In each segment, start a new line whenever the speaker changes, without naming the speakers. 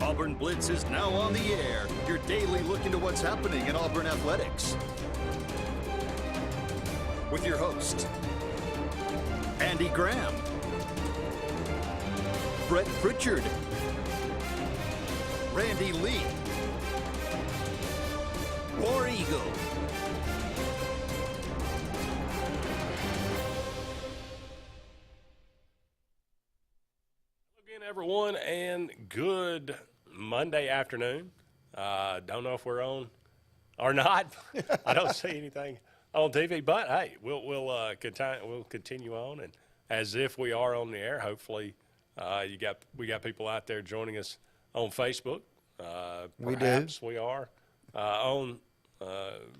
Auburn Blitz is now on the air, your daily look into what's happening in Auburn athletics. With your host, Andy Graham, Brett Pritchard, Randy Lee, War Eagle.
Again, everyone, and good Monday afternoon. Don't know if we're on or not. I don't see anything on TV, but hey, we'll continue on, and as if we are on the air. Hopefully, we got people out there joining us on Facebook. Perhaps we are on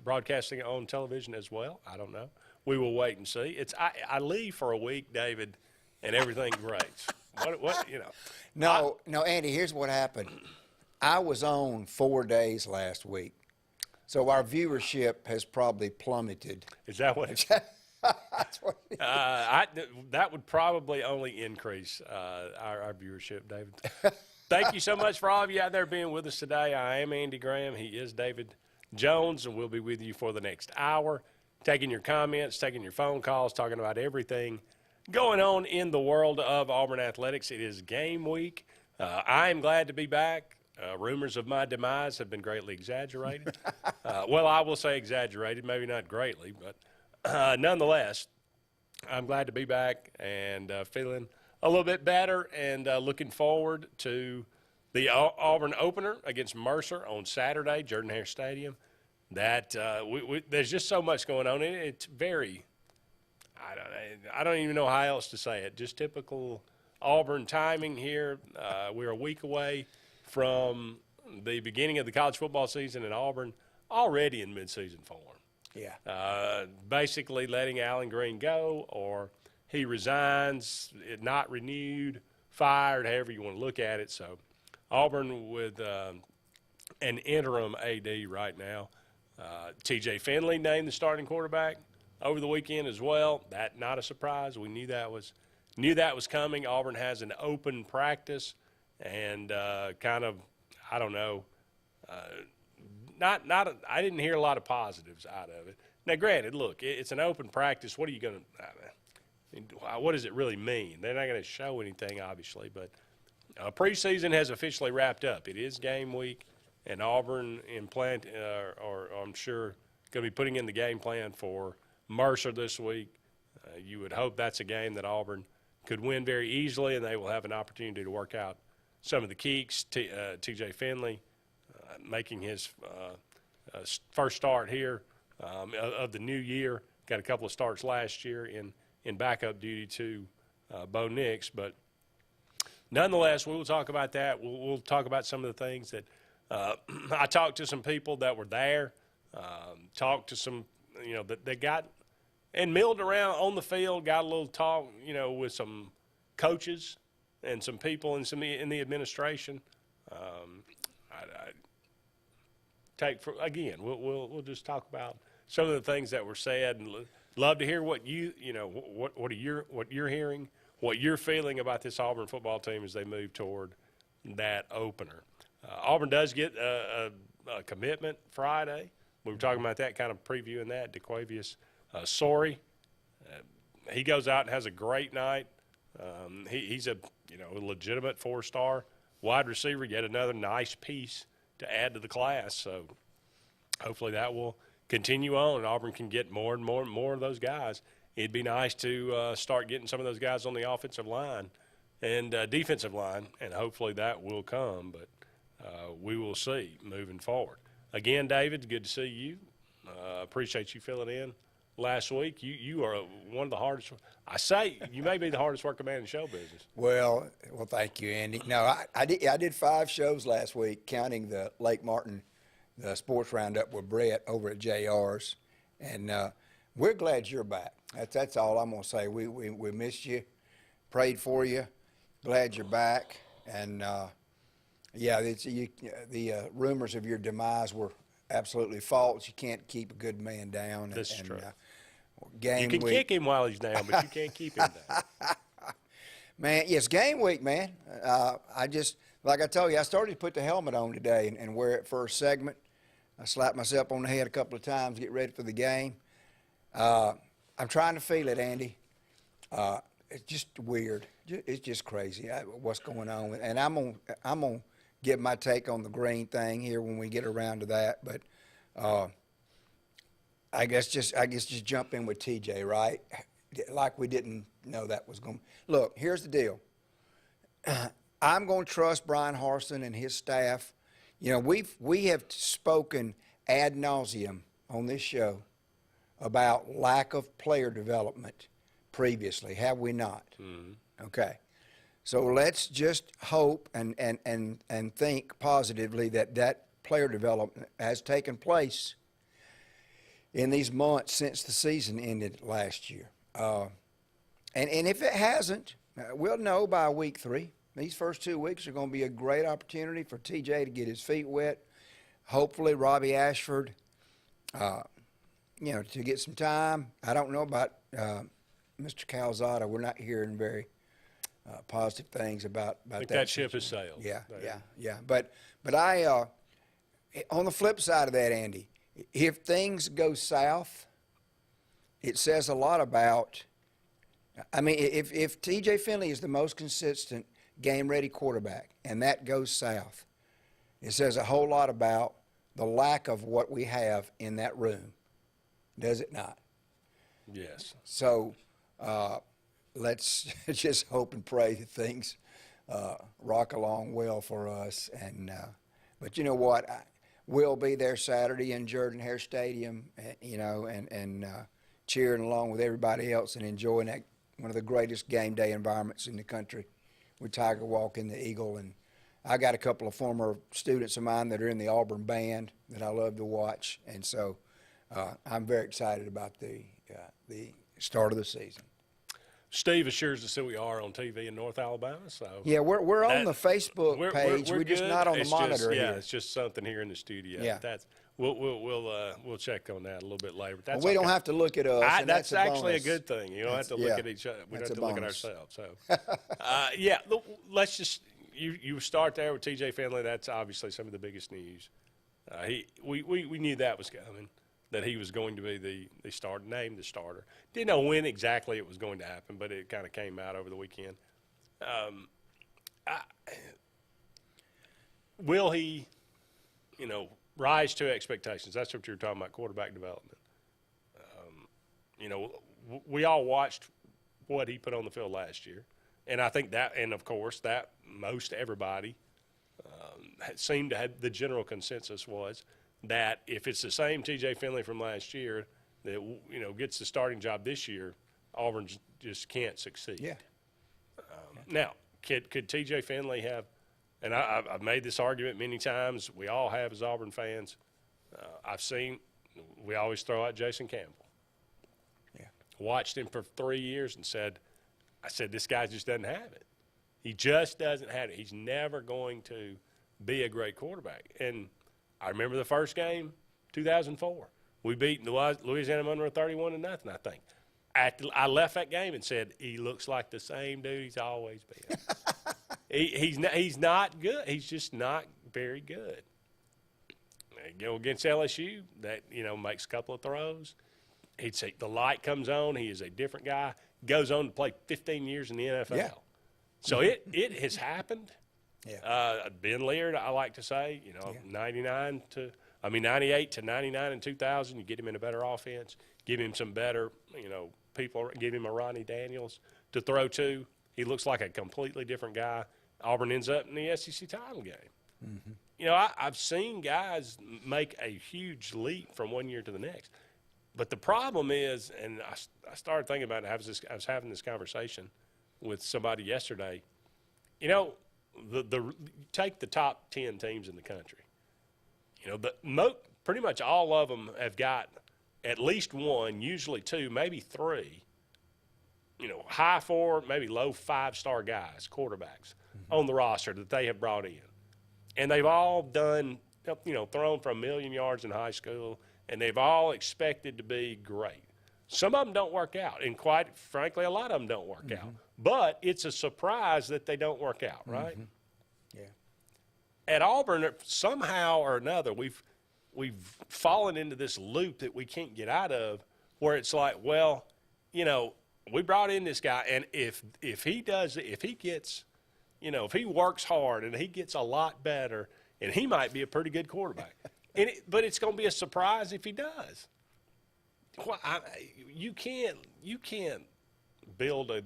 broadcasting on television as well. I don't know. We will wait and see. I leave for a week, David, and everything breaks. What you know?
No, Andy. Here's what happened. I was on 4 days last week, so our viewership has probably plummeted.
Is that what?
That's what it is.
That would probably only increase our viewership, David. Thank you so much for all of you out there being with us today. I am Andy Graham. He is David Jones, and we'll be with you for the next hour, taking your comments, taking your phone calls, talking about everything going on in the world of Auburn athletics. It is game week. I am glad to be back. Rumors of my demise have been greatly exaggerated. Well, I will say exaggerated, maybe not greatly, but nonetheless, I'm glad to be back and feeling a little bit better and looking forward to the Auburn opener against Mercer on Saturday, Jordan-Hare Stadium. That there's just so much going on. It's very I don't even know how else to say it. Just typical Auburn timing here. We're a week away from the beginning of the college football season in Auburn, already in midseason form.
Yeah.
Basically letting Allen Green go, or he resigns, not renewed, fired, however you want to look at it. So Auburn with an interim AD right now. TJ Finley named the starting quarterback over the weekend as well. That not a surprise. We knew that was coming. Auburn has an open practice, and kind of, I don't know, I didn't hear a lot of positives out of it. Now, granted, look, it's an open practice. What are you going to what does it really mean? They're not going to show anything, obviously, but preseason has officially wrapped up. It is game week, and Auburn or I'm sure going to be putting in the game plan for Mercer this week. You would hope that's a game that Auburn could win very easily, and they will have an opportunity to work out some of the kinks. TJ Finley making his first start here of the new year. Got a couple of starts last year in backup duty to Bo Nix. But nonetheless, we will talk about that. We'll talk about some of the things that I talked to some people that were there, talked to some, that they got and milled around on the field, got a little talk, with some coaches and some people in the administration. We'll just talk about some of the things that were said, and love to hear what what you're hearing, what you're feeling about this Auburn football team as they move toward that opener. Auburn does get a commitment Friday. We were talking about that, kind of previewing that. DeQuavius Sorey, he goes out and has a great night. He's a legitimate 4-star wide receiver, yet another nice piece to add to the class. So hopefully that will continue on, and Auburn can get more and more of those guys. It'd be nice to start getting some of those guys on the offensive line and defensive line, and hopefully that will come. But we will see moving forward. Again, David, good to see you. Appreciate you filling in last week. You are one of the hardest. I say you may be the hardest working man in show business.
Well, thank you, Andy. No, I did 5 shows last week, counting the Lake Martin, the sports roundup with Brett over at JR's, and we're glad you're back. That's all I'm gonna say. We missed you, prayed for you, glad you're back, and the rumors of your demise were absolutely false. You can't keep a good man down.
This is true.
Game
you can
week.
kick him while he's down, but you can't keep him down.
Man, yes, game week, man. like I told you, I started to put the helmet on today and wear it for a segment. I slapped myself on the head a couple of times to get ready for the game. I'm trying to feel it, Andy. It's just weird. It's just crazy what's going on. And I'm gonna give my take on the green thing here when we get around to that. But I guess just jump in with TJ, right? Like we didn't know that was going. Look, here's the deal. I'm going to trust Brian Harsin and his staff. You know, we have spoken ad nauseum on this show about lack of player development previously, have we not? Mm-hmm. Okay. So let's just hope and think positively that player development has taken place in these months since the season ended last year. And if it hasn't, we'll know by week 3. These first 2 weeks are going to be a great opportunity for TJ to get his feet wet. Hopefully, Robbie Ashford, to get some time. I don't know about Mr. Calzada. We're not hearing very positive things about
I think that ship has sailed.
Yeah. But I, on the flip side of that, Andy, if things go south, it says a lot about. I mean, if TJ Finley is the most consistent game-ready quarterback, and that goes south, it says a whole lot about the lack of what we have in that room, does it not?
Yes.
So let's just hope and pray that things rock along well for us. And but you know what? We'll be there Saturday in Jordan-Hare Stadium, and cheering along with everybody else and enjoying that one of the greatest game day environments in the country with Tiger Walk and the Eagle. And I got a couple of former students of mine that are in the Auburn band that I love to watch. And so I'm very excited about the start of the season.
Steve assures us that we are on TV in North Alabama. So
yeah, we're on the Facebook page.
We're
just not on the monitor here.
Yeah, it's just something here in the studio.
Yeah.
We'll check on that a little bit later. That's
we don't have to look at us.
That's actually
bonus.
a good thing. You don't have to look at each other. We don't have to look at ourselves. So, let's just you start there with TJ Finley. That's obviously some of the biggest news. We knew that was coming, that he was going to be the starter, named the starter. Didn't know when exactly it was going to happen, but it kind of came out over the weekend. Will he, rise to expectations? That's what you're talking about, quarterback development. We all watched what he put on the field last year, and I think that, and of course, that most everybody seemed to have the general consensus was that if it's the same TJ Finley from last year that gets the starting job this year, Auburn just can't succeed.
Yeah.
Now, could TJ Finley have? And I've made this argument many times. We all have as Auburn fans. We always throw out Jason Campbell.
Yeah.
Watched him for 3 years and I said, this guy just doesn't have it. He just doesn't have it. He's never going to be a great quarterback. And I remember the first game, 2004. We beat Louisiana Monroe 31-0, I think. I left that game and said, he looks like the same dude he's always been. He's not good. He's just not very good. Go against LSU, that makes a couple of throws. The light comes on. He is a different guy. Goes on to play 15 years in the NFL. Yeah. So it has happened.
Yeah.
Ben Leard, I like to say, 98 to 99 in 2000. You get him in a better offense. Give him some better, people. Give him a Ronnie Daniels to throw to. He looks like a completely different guy. Auburn ends up in the SEC title game. Mm-hmm. I've seen guys make a huge leap from one year to the next. But the problem is, and I started thinking about it, I was having this conversation with somebody yesterday. Take the top 10 teams in the country. Pretty much all of them have got at least one, usually two, maybe three, high 4, maybe low 5-star guys, quarterbacks, on the roster that they have brought in. And they've all done, thrown for 1 million yards in high school, and they've all expected to be great. Some of them don't work out, and quite frankly, a lot of them don't work out. But it's a surprise that they don't work out, right?
Mm-hmm. Yeah.
at Auburn, somehow or another, we've fallen into this loop that we can't get out of, where it's like, well, we brought in this guy, and if he gets, if he works hard and he gets a lot better, and he might be a pretty good quarterback, but it's going to be a surprise if he does. Well, you can't build a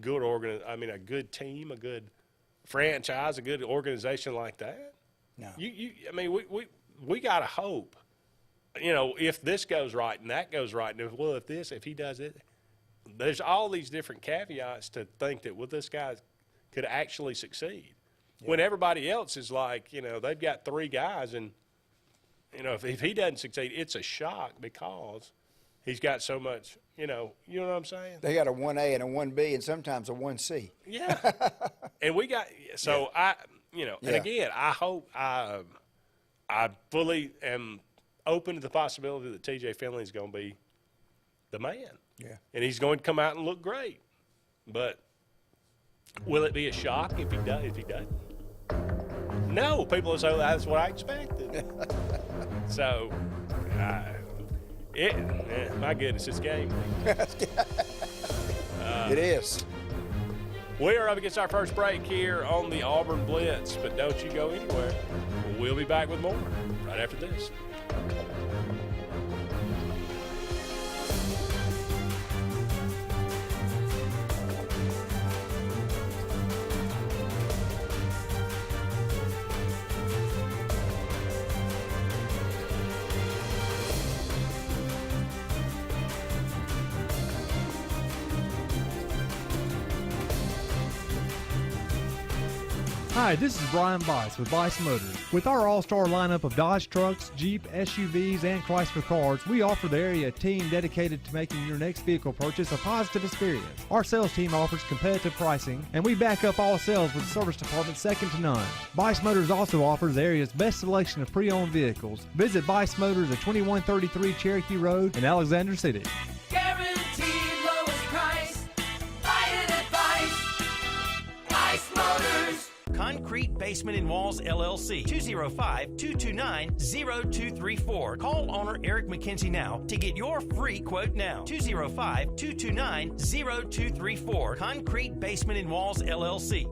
good a good team, a good franchise, a good organization like that.
No.
We got to hope, if this goes right and that goes right, and if he does it, there's all these different caveats to think that, this guy could actually succeed. Yeah. When everybody else is like, they've got 3 guys, and, if he doesn't succeed, it's a shock because he's got so much, you know what I'm saying?
They got a 1A and a 1B and sometimes a 1C.
Yeah. And we got, so yeah. And again, I hope, I fully am open to the possibility that TJ Finley is going to be the man.
Yeah. And
he's going to come out and look great. But will it be a shock if he doesn't? No, people will say, well, that's what I expected. So, my goodness, it's game.
It is.
We are up against our first break here on the Auburn Blitz, but don't you go anywhere. We'll be back with more right after this.
Hi, this is Brian Bice with Bice Motors. With our all-star lineup of Dodge trucks, Jeep, SUVs, and Chrysler cars, we offer the area a team dedicated to making your next vehicle purchase a positive experience. Our sales team offers competitive pricing, and we back up all sales with a service department second to none. Bice Motors also offers the area's best selection of pre-owned vehicles. Visit Bice Motors at 2133 Cherokee Road in Alexander City.
Guaranteed lowest price. Buy it at Bice Motors. Concrete Basement and Walls, LLC, 205-229-0234. Call owner Eric McKenzie now to get your free quote now. 205-229-0234. Concrete Basement and Walls, LLC.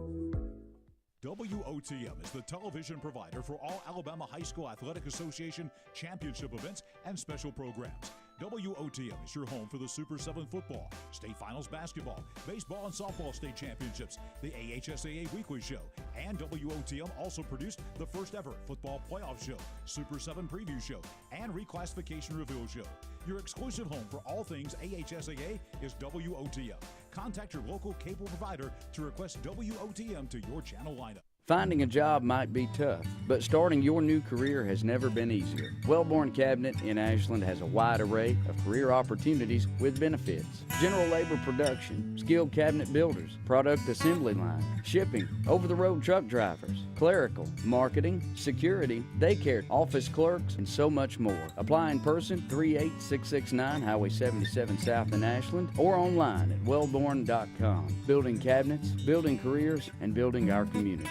WOTM is the television provider for all Alabama High School Athletic Association championship events and special programs. WOTM is your home for the Super 7 football, state finals basketball, baseball and softball state championships, the AHSAA weekly show, and WOTM also produced the first ever football playoff show, Super 7 preview show, and reclassification reveal show. Your exclusive home for all things AHSAA is WOTM. Contact your local cable provider to request WOTM to your channel lineup.
Finding a job might be tough, but starting your new career has never been easier. Wellborn Cabinet in Ashland has a wide array of career opportunities with benefits. General labor production, skilled cabinet builders, product assembly line, shipping, over-the-road truck drivers, clerical, marketing, security, daycare, office clerks, and so much more. Apply in person, 38669 Highway 77 South in Ashland, or online at wellborn.com. Building cabinets, building careers, and building our community.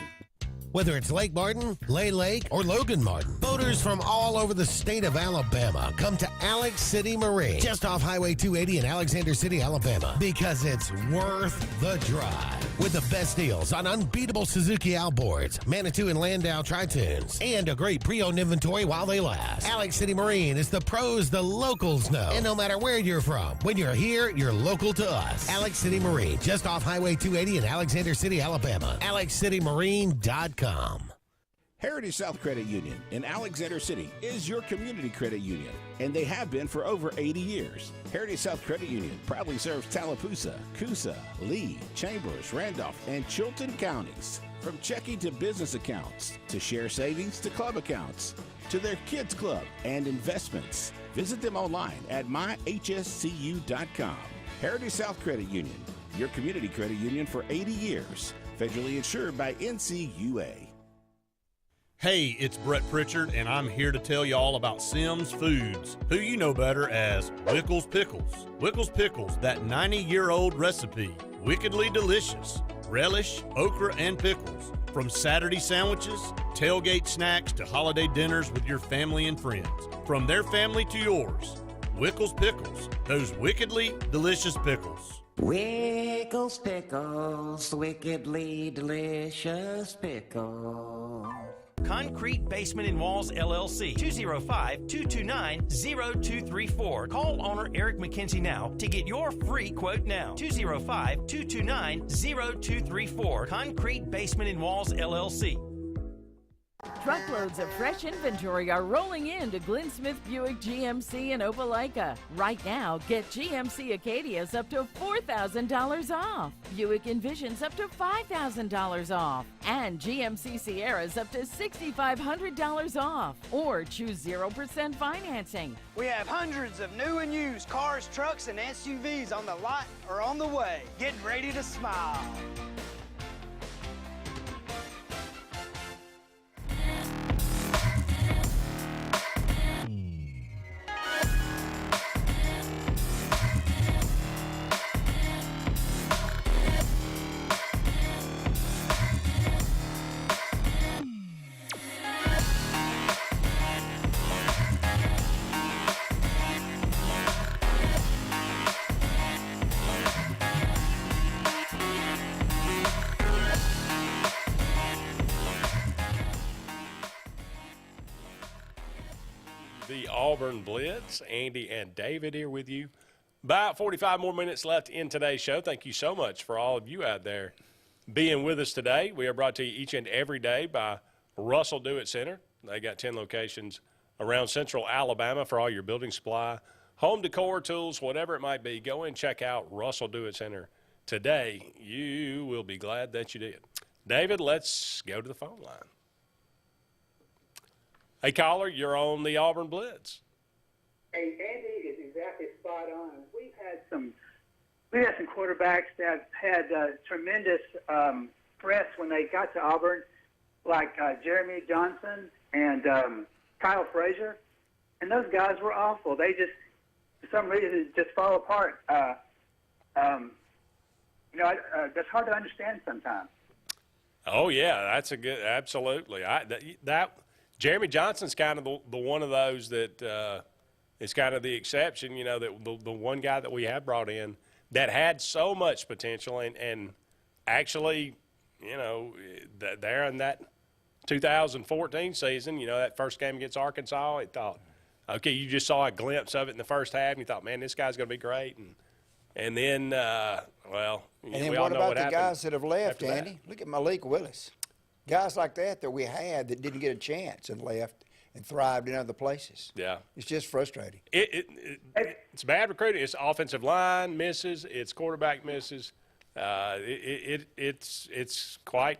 Whether it's Lake Martin, Lay Lake, or Logan Martin, boaters from all over the state of Alabama come to Alex City Marine, just off Highway 280 in Alexander City, Alabama, because it's worth the drive. With the best deals on unbeatable Suzuki outboards, Manitou and Landau Tritoons, and a great pre-owned inventory while they last. Alex City Marine is the pros the locals know. And no matter where you're from, when you're here, you're local to us. Alex City Marine, just off Highway 280 in Alexander City, Alabama. AlexCityMarine.com.
Heritage South Credit Union in Alexander City is your community credit union, and they have been for over 80 years. Heritage South Credit Union proudly serves Tallapoosa, Coosa, Lee, Chambers, Randolph, and Chilton counties. From checking to business accounts, to share savings to club accounts, to their kids club and investments. Visit them online at myhscu.com. Heritage South Credit Union, your community credit union for 80 years. Federally insured by NCUA.
Hey, it's Brett Pritchard, and I'm here to tell you all about Sims Foods, who you know better as Wickles Pickles. Wickles Pickles, that 90-year-old recipe, wickedly delicious. Relish, okra, and pickles. From Saturday sandwiches tailgate snacks to holiday dinners with your family and friends. From their family to yours, Wickles Pickles, those wickedly delicious pickles.
Wickles Pickles, wickedly delicious pickles.
Concrete Basement and Walls LLC, 205-229-0234. Call owner Eric McKenzie now to get your free quote now. 205-229-0234. Concrete Basement and Walls LLC.
Truckloads of fresh inventory are rolling in to Glenn Smith Buick GMC in Opelika. Right now, get GMC Acadias up to $4,000 off. Buick Envisions up to $5,000 off. And GMC Sierras up to $6,500 off. Or choose 0% financing.
We have hundreds of new and used cars, trucks, and SUVs on the lot or on the way. Get ready to smile.
The Auburn Blitz. Andy and David here with you. About 45 more minutes left in today's show. Thank you so much for all of you out there being with us today. We are brought to you each and every day by Russell Do-It Center. They got 10 locations around central Alabama for all your building supply, home decor, tools, whatever it might be. Go and check out Russell Do-It Center today. You will be glad that you did. David, let's go to the phone line. Hey, caller, you're on the Auburn Blitz.
Hey, Andy is exactly spot on. We've had some quarterbacks that had tremendous press when they got to Auburn, like Jeremy Johnson and Kyle Frazier, and those guys were awful. They just, for some reason, just fall apart. That's hard to understand sometimes.
Oh yeah, that's a good, absolutely. That Jeremy Johnson's kind of the one of those that is kind of the exception. You know, that the one guy that we have brought in that had so much potential and actually, you know, there in that 2014 season, you know, that first game against Arkansas, it thought, okay, you just saw a glimpse of it in the first half, and you thought, man, this guy's going to be great. And then, well,
and then
we all
what
know
about
what
the
happened
guys that have left,
after that.
Andy? Look at Malik Willis. Guys like that we had that didn't get a chance and left and thrived in other places.
Yeah.
It's just frustrating.
It's bad recruiting. It's offensive line misses. It's quarterback misses. It's quite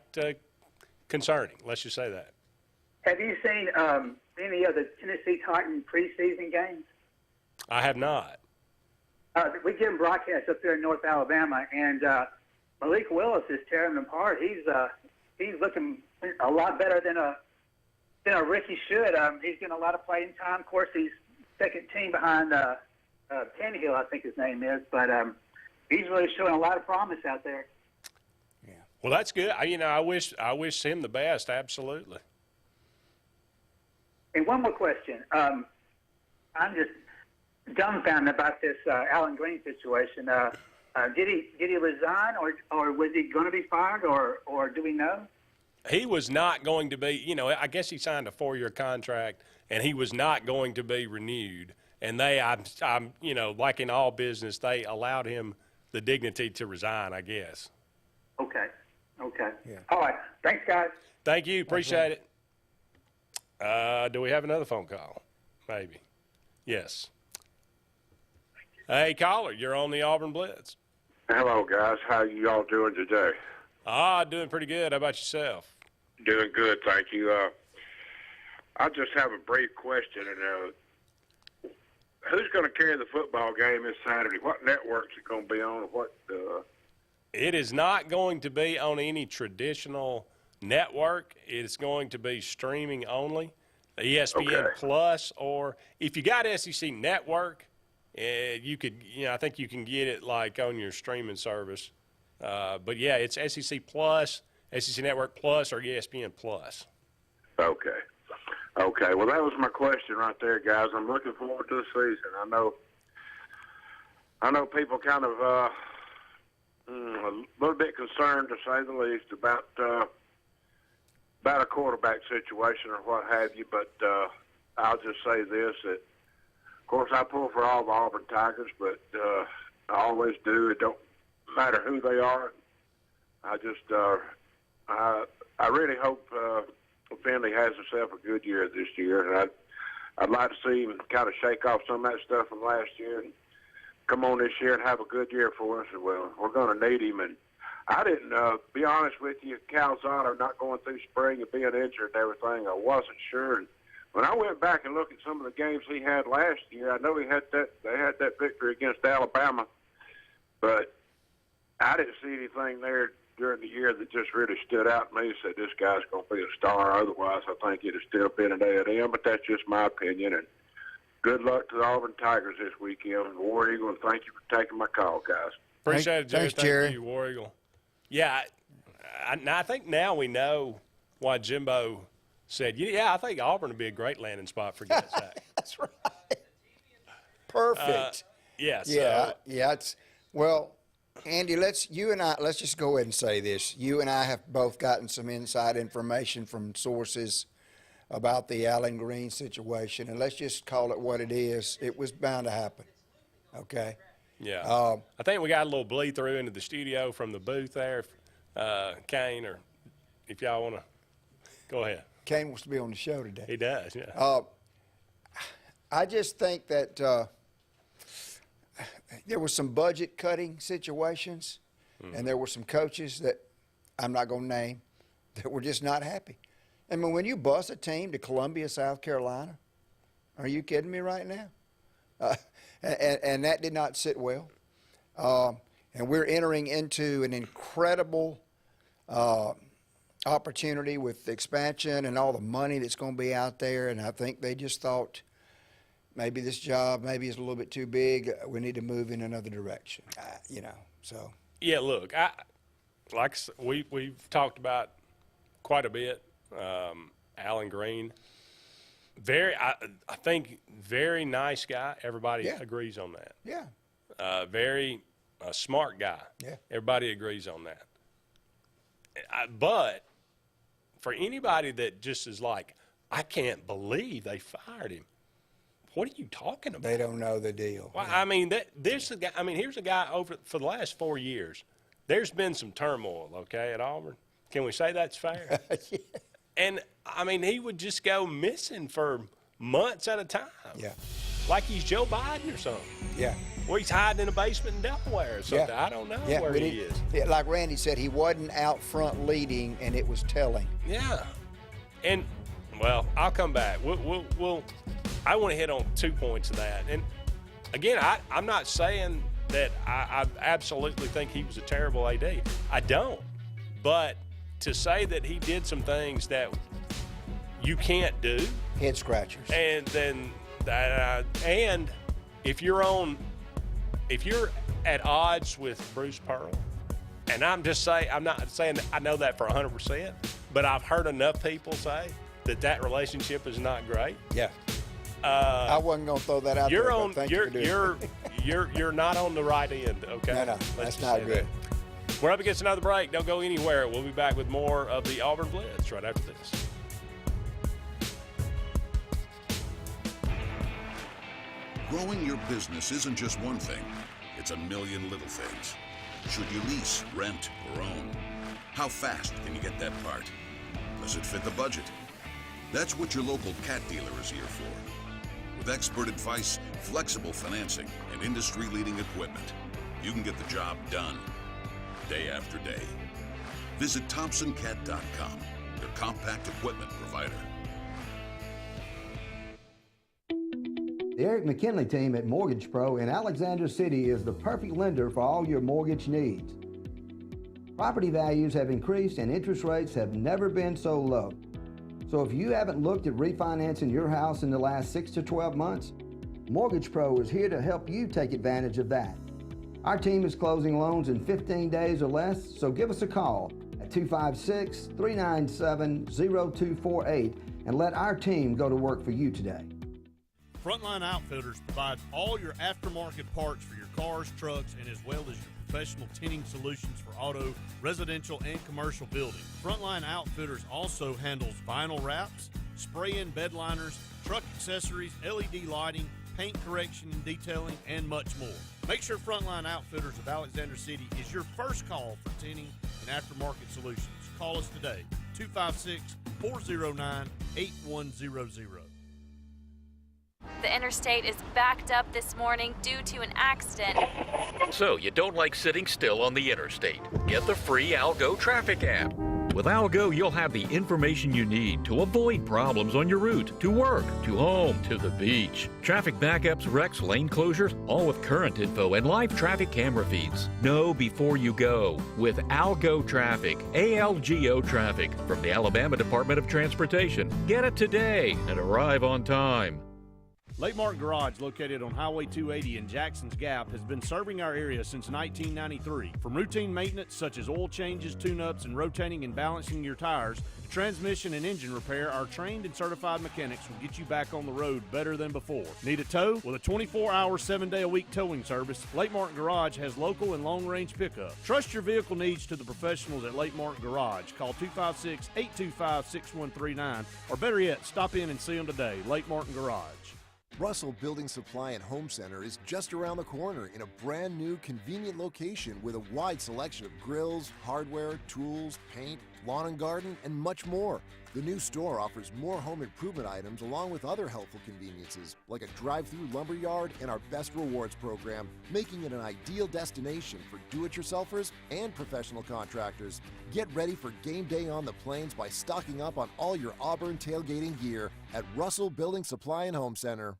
concerning. Let's just say that.
Have you seen any of the Tennessee Titans preseason games?
I have not.
We get them broadcast up there in North Alabama, and Malik Willis is tearing them apart. He's looking a lot better than a Ricky should. He's getting a lot of playing time. Of course, he's second team behind Tannehill, I think his name is, but he's really showing a lot of promise out there.
Yeah. Well, that's good. I wish him the best. Absolutely.
And one more question. I'm just dumbfounded about this Alan Green situation. Did he resign, or was he going to be fired, or do we know?
He was not going to be. You know, I guess he signed a 4-year contract, and he was not going to be renewed. And I'm like in all business, they allowed him the dignity to resign, I guess.
Okay. Yeah. All right. Thanks, guys.
Thank you. Appreciate it. Do we have another phone call? Maybe. Yes. Hey, caller, you're on the Auburn Blitz.
Hello, guys. How you all doing today?
Doing pretty good. How about yourself?
Doing good, thank you. I just have a brief question. Who's going to carry the football game this Saturday? What network's it going to be on?
It is not going to be on any traditional network. It's going to be streaming only, ESPN Plus, or if you got SEC Network, you could, I think you can get it like on your streaming service. But yeah, it's SEC Plus, SEC Network Plus, or ESPN Plus.
Okay. Okay. Well, that was my question right there, guys. I'm looking forward to the season. I know people kind of a little bit concerned, to say the least, about a quarterback situation or what have you. But I'll just say this: that of course I pull for all the Auburn Tigers, but I always do. It don't matter who they are. I just I really hope Finley has himself a good year this year, and I'd like to see him kind of shake off some of that stuff from last year and come on this year and have a good year for us. Well, we're going to need him. And I didn't, be honest with you, Calzado not going through spring and being injured and everything, I wasn't sure. And when I went back and looked at some of the games he had last year, I know they had that victory against Alabama, but I didn't see anything there during the year that just really stood out to me and said, this guy's going to be a star. Otherwise, I think it'd have still been an A&M, but that's just my opinion. And good luck to the Auburn Tigers this weekend. And War Eagle, and thank you for taking my call, guys.
Appreciate it, Jerry.
Thanks, Jerry.
Thank you, War Eagle. Yeah, I think now we know why Jimbo said, yeah, I think Auburn would be a great landing spot for Gatsack.
That's right. Perfect.
Yeah.
It's well, Andy. Let's just go ahead and say this. You and I have both gotten some inside information from sources about the Allen Green situation, and let's just call it what it is. It was bound to happen. Okay.
Yeah. I think we got a little bleed through into the studio from the booth there, Kane, or if y'all want to go ahead.
Kane wants to be on the show today.
He does, yeah.
I just think that there were some budget cutting situations, and there were some coaches that I'm not going to name that were just not happy. I mean, when you bus a team to Columbia, South Carolina, are you kidding me right now? And that did not sit well. And we're entering into an incredible opportunity with expansion and all the money that's going to be out there. And I think they just thought maybe this job maybe is a little bit too big. We need to move in another direction, so.
Yeah, look, we've talked about quite a bit. Allen Green, I think very nice guy. Everybody agrees on that.
Yeah.
Very smart guy.
Yeah.
Everybody agrees on that. But for anybody that just is like, I can't believe they fired him. What are you talking about?
They don't know the deal.
Well, I mean, here's a guy for the last 4 years. There's been some turmoil, okay, at Auburn. Can we say that's fair?
Yeah.
And, I mean, he would just go missing for months at a time.
Yeah.
Like he's Joe Biden or something.
Yeah.
Or he's hiding in a basement in Delaware or something.
Yeah.
I don't know where he is.
Yeah, like Randy said, he wasn't out front leading, and it was telling.
Yeah. And, well, I'll come back. I want to hit on 2 points of that. And, again, I'm not saying that I absolutely think he was a terrible AD. I don't. But to say that he did some things that you can't do.
Head scratchers.
And then, and if you're at odds with Bruce Pearl, and I'm not saying I know that for 100%, but I've heard enough people say that relationship is not great.
Yeah. I wasn't going to throw that out there. You're
not on the right end, okay?
No, that's not good.
We're up against another break. Don't go anywhere. We'll be back with more of the Auburn Blitz right after this.
Growing your business isn't just one thing. It's a million little things. Should you lease, rent, or own? How fast can you get that part? Does it fit the budget? That's what your local cat dealer is here for. With expert advice, flexible financing, and industry-leading equipment, you can get the job done. Day after day. Visit ThompsonCat.com, your compact equipment provider.
The Eric McKinley team at Mortgage Pro in Alexander City is the perfect lender for all your mortgage needs. Property values have increased and interest rates have never been so low. So if you haven't looked at refinancing your house in the last 6 to 12 months, Mortgage Pro is here to help you take advantage of that. Our team is closing loans in 15 days or less, so give us a call at 256-397-0248 and let our team go to work for you today.
Frontline Outfitters provides all your aftermarket parts for your cars, trucks, and as well as your professional tinting solutions for auto, residential, and commercial buildings. Frontline Outfitters also handles vinyl wraps, spray-in bed liners, truck accessories, LED lighting, paint correction and detailing, and much more. Make sure Frontline Outfitters of Alexander City is your first call for tinting and aftermarket solutions. Call us today, 256-409-8100.
The interstate is backed up this morning due to an accident.
So you don't like sitting still on the interstate? Get the free Algo traffic app. With Algo, you'll have the information you need to avoid problems on your route, to work, to home, to the beach. Traffic backups, wrecks, lane closures, all with current info and live traffic camera feeds. Know before you go with Algo Traffic, ALGO Traffic from the Alabama Department of Transportation. Get it today and arrive on time.
Lake Martin Garage, located on Highway 280 in Jackson's Gap, has been serving our area since 1993. From routine maintenance such as oil changes, tune-ups, and rotating and balancing your tires, to transmission and engine repair, our trained and certified mechanics will get you back on the road better than before. Need a tow? With a 24-hour, 7-day-a-week towing service, Lake Martin Garage has local and long-range pickup. Trust your vehicle needs to the professionals at Lake Martin Garage. Call 256-825-6139, or better yet, stop in and see them today. Lake Martin Garage.
Russell Building Supply and Home Center is just around the corner in a brand new, convenient location with a wide selection of grills, hardware, tools, paint, lawn and garden, and much more. The new store offers more home improvement items along with other helpful conveniences like a drive-through lumber yard and our Best Rewards program, making it an ideal destination for do-it-yourselfers and professional contractors. Get ready for game day on the plains by stocking up on all your Auburn tailgating gear at Russell Building Supply and Home Center.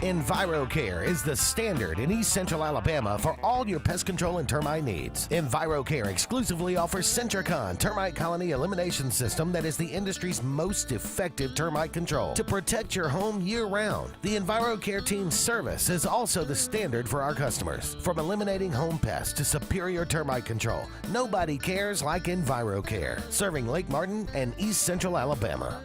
EnviroCare is the standard in East Central Alabama for all your pest control and termite needs. EnviroCare exclusively offers Centricon termite colony elimination system that is the industry's most effective termite control to protect your home year-round. The EnviroCare team's service is also the standard for our customers. From eliminating home pests to superior termite control, nobody cares like EnviroCare, serving Lake Martin and East Central Alabama.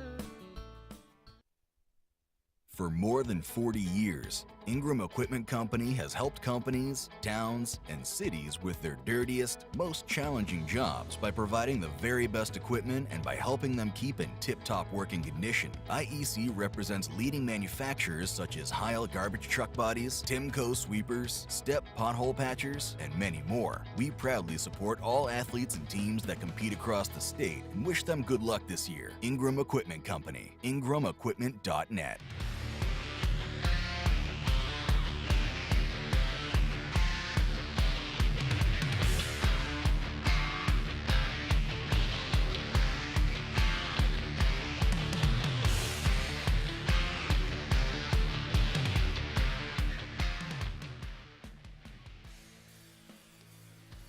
For more than 40 years, Ingram Equipment Company has helped companies, towns, and cities with their dirtiest, most challenging jobs by providing the very best equipment and by helping them keep in tip-top working condition. IEC represents leading manufacturers such as Heil garbage truck bodies, Timco sweepers, Step pothole patchers, and many more. We proudly support all athletes and teams that compete across the state and wish them good luck this year. Ingram Equipment Company, ingramequipment.net.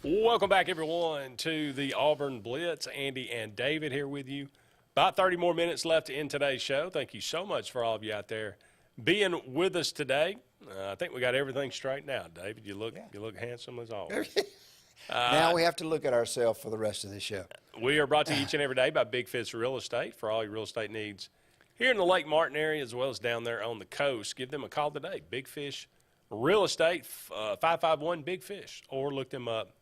Welcome back, everyone, to the Auburn Blitz. Andy and David here with you. About 30 more minutes left in today's show. Thank you so much for all of you out there being with us today. I think we got everything straightened out, David. You look handsome as always.
Now we have to look at ourselves for the rest of the show.
We are brought to you each and every day by Big Fish Real Estate for all your real estate needs here in the Lake Martin area as well as down there on the coast. Give them a call today. Big Fish Real Estate, 551-BIG-FISH, or look them up,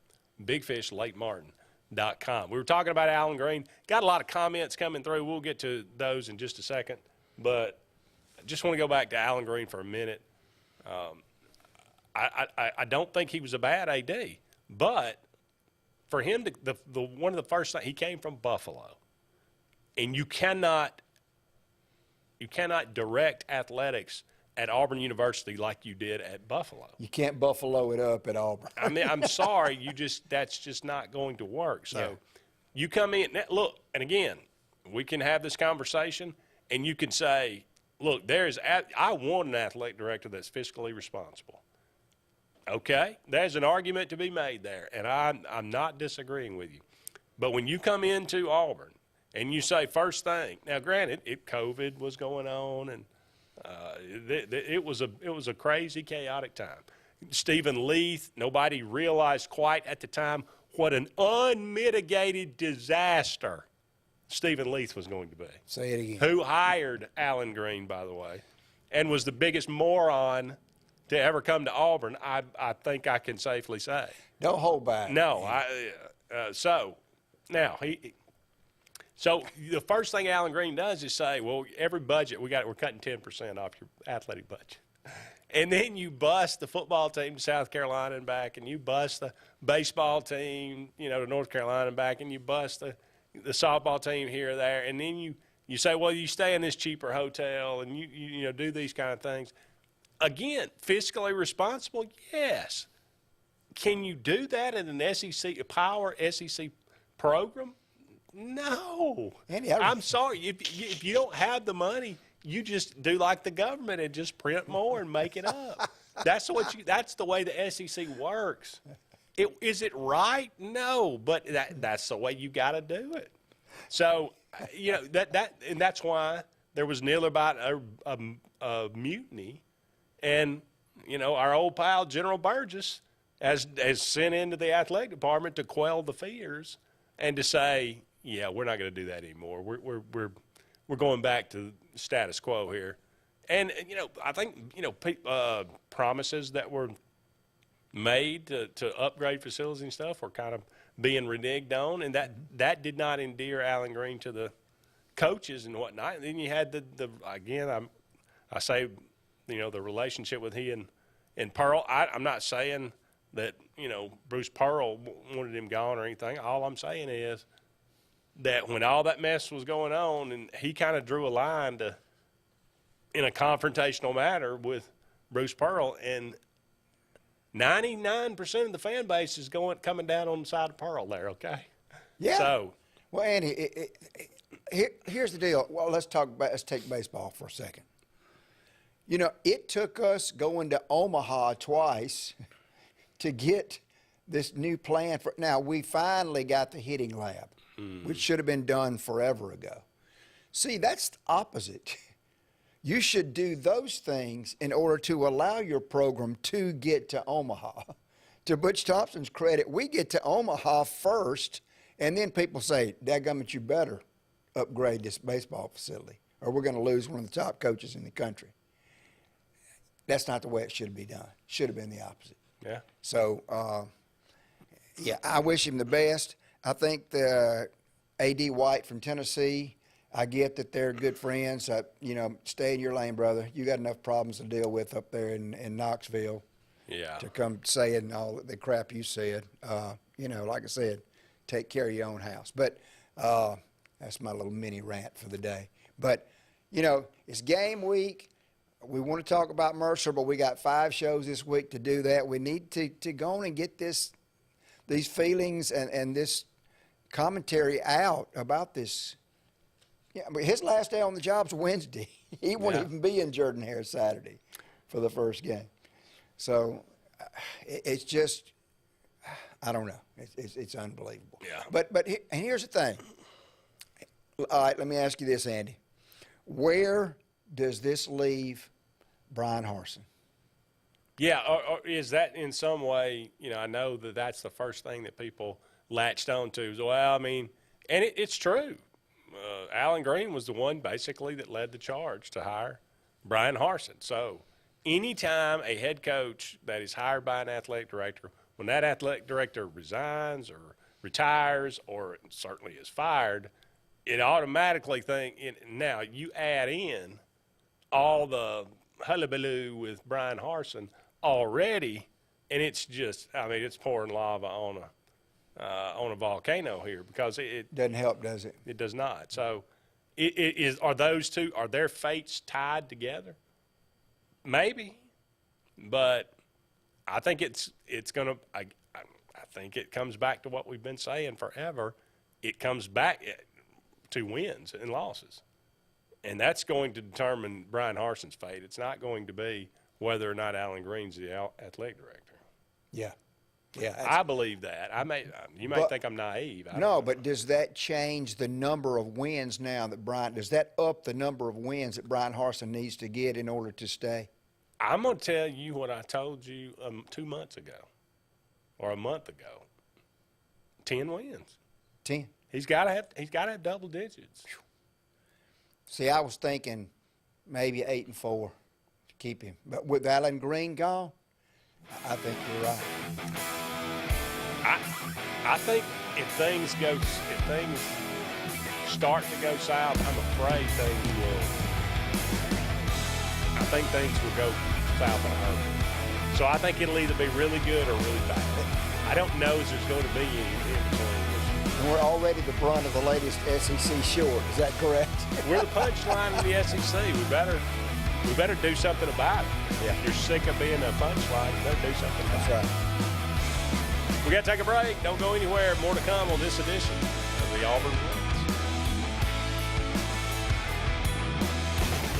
bigfishlakemartin.com. We were talking about Alan Green. Got a lot of comments coming through. We'll get to those in just a second. But I just want to go back to Alan Green for a minute. I don't think he was a bad AD. But for him, the one of the first things, he came from Buffalo. And you cannot direct athletics at Auburn University like you did at Buffalo.
You can't Buffalo it up at Auburn.
I mean, I'm sorry, that's just not going to work. So you come in, look, and again, we can have this conversation, and you can say, look, I want an athletic director that's fiscally responsible. Okay, there's an argument to be made there, and I'm not disagreeing with you. But when you come into Auburn and you say first thing, now granted, COVID was going on, and it was a crazy, chaotic time. Stephen Leith, nobody realized quite at the time what an unmitigated disaster Stephen Leith was going to be.
Say it again.
Who hired Alan Green, by the way, and was the biggest moron to ever come to Auburn, I think I can safely say.
Don't hold back.
No, so now so the first thing Alan Green does is say, well, every budget we're cutting 10% off your athletic budget. And then you bust the football team to South Carolina and back, and you bust the baseball team, to North Carolina and back, and you bust the softball team here or there, and then you say, well, you stay in this cheaper hotel, and you do these kind of things. Again, fiscally responsible, yes. Can you do that in an power SEC program? No.
Andy,
I'm sorry. If you don't have the money, you just do like the government and just print more and make it up. That's the way the SEC works. Is it right? No, but that's the way you got to do it. So, and that's why there was nil about a mutiny, and our old pal General Burgess has sent into the athletic department to quell the fears and to say, yeah, we're not going to do that anymore. We're going back to status quo here. And, I think, promises that were made to upgrade facilities and stuff were kind of being reneged on, and that did not endear Alan Green to the coaches and whatnot. And then you had I say, the relationship with he and Pearl. I'm not saying that, Bruce Pearl wanted him gone or anything. All I'm saying is that when all that mess was going on, and he kind of drew a line in a confrontational manner with Bruce Pearl, and 99% of the fan base is coming down on the side of Pearl there, okay?
Yeah.
So,
well, Andy, here's the deal. Well, let's take baseball for a second. It took us going to Omaha twice to get this new plan for. Now we finally got the hitting lab, which should have been done forever ago. See, that's the opposite. You should do those things in order to allow your program to get to Omaha. To Butch Thompson's credit, we get to Omaha first, and then people say, dadgummit, you better upgrade this baseball facility, or we're going to lose one of the top coaches in the country. That's not the way it should be done. Should have been the opposite.
Yeah.
So, I wish him the best. I think the A.D. White from Tennessee, I get that they're good friends. Stay in your lane, brother. You got enough problems to deal with up there in Knoxville.
Yeah.
To come saying all the crap you said. Like I said, take care of your own house. But that's my little mini rant for the day. But, it's game week. We want to talk about Mercer, but we got 5 shows this week to do that. We need to go on and get these feelings and this commentary out about this. Yeah, but his last day on the job's Wednesday. He won't even be in Jordan-Hare Saturday for the first game. So it's just, I don't know. It's unbelievable.
Yeah.
But and here's the thing. All right, let me ask you this, Andy. Where does this leave Brian Harsin?
Yeah, or is that in some way, I know that's the first thing that people latched on to. Well, I mean, and it's true. Alan Green was the one basically that led the charge to hire Brian Harsin. So anytime a head coach that is hired by an athletic director, when that athletic director resigns or retires or certainly is fired, it automatically now you add in all the hullabaloo with Brian Harsin already, and it's just, it's pouring lava on a volcano here because it
doesn't help, does it?
It does not. So, are their fates tied together? Maybe, but I think it's gonna. I think it comes back to what we've been saying forever. It comes back to wins and losses, and that's going to determine Brian Harsin's fate. It's not going to be whether or not Alan Green's the athletic director.
Yeah. Yeah,
I believe that. You may think I'm naive.
But does that change the number of wins now that does that up the number of wins that Brian Harsin needs to get in order to stay?
I'm going to tell you what I told you 2 months ago or a month ago. 10 wins.
10.
He's got to have double digits.
See, I was thinking maybe 8-4 to keep him, but with Allen Green gone, I think you're right.
I think if things start to go south, I'm afraid things will. I think things will go south in a hurry. So I think it'll either be really good or really bad. I don't know if there's going to be any in between.
And we're already the brunt of the latest SEC short. Is that correct?
We're the punchline of the SEC. We better do something about it.
Yeah.
If you're sick of being a punchline, you better do something about it.
That's right.
We got to take a break. Don't go anywhere. More to come on this edition of the Auburn Blitz.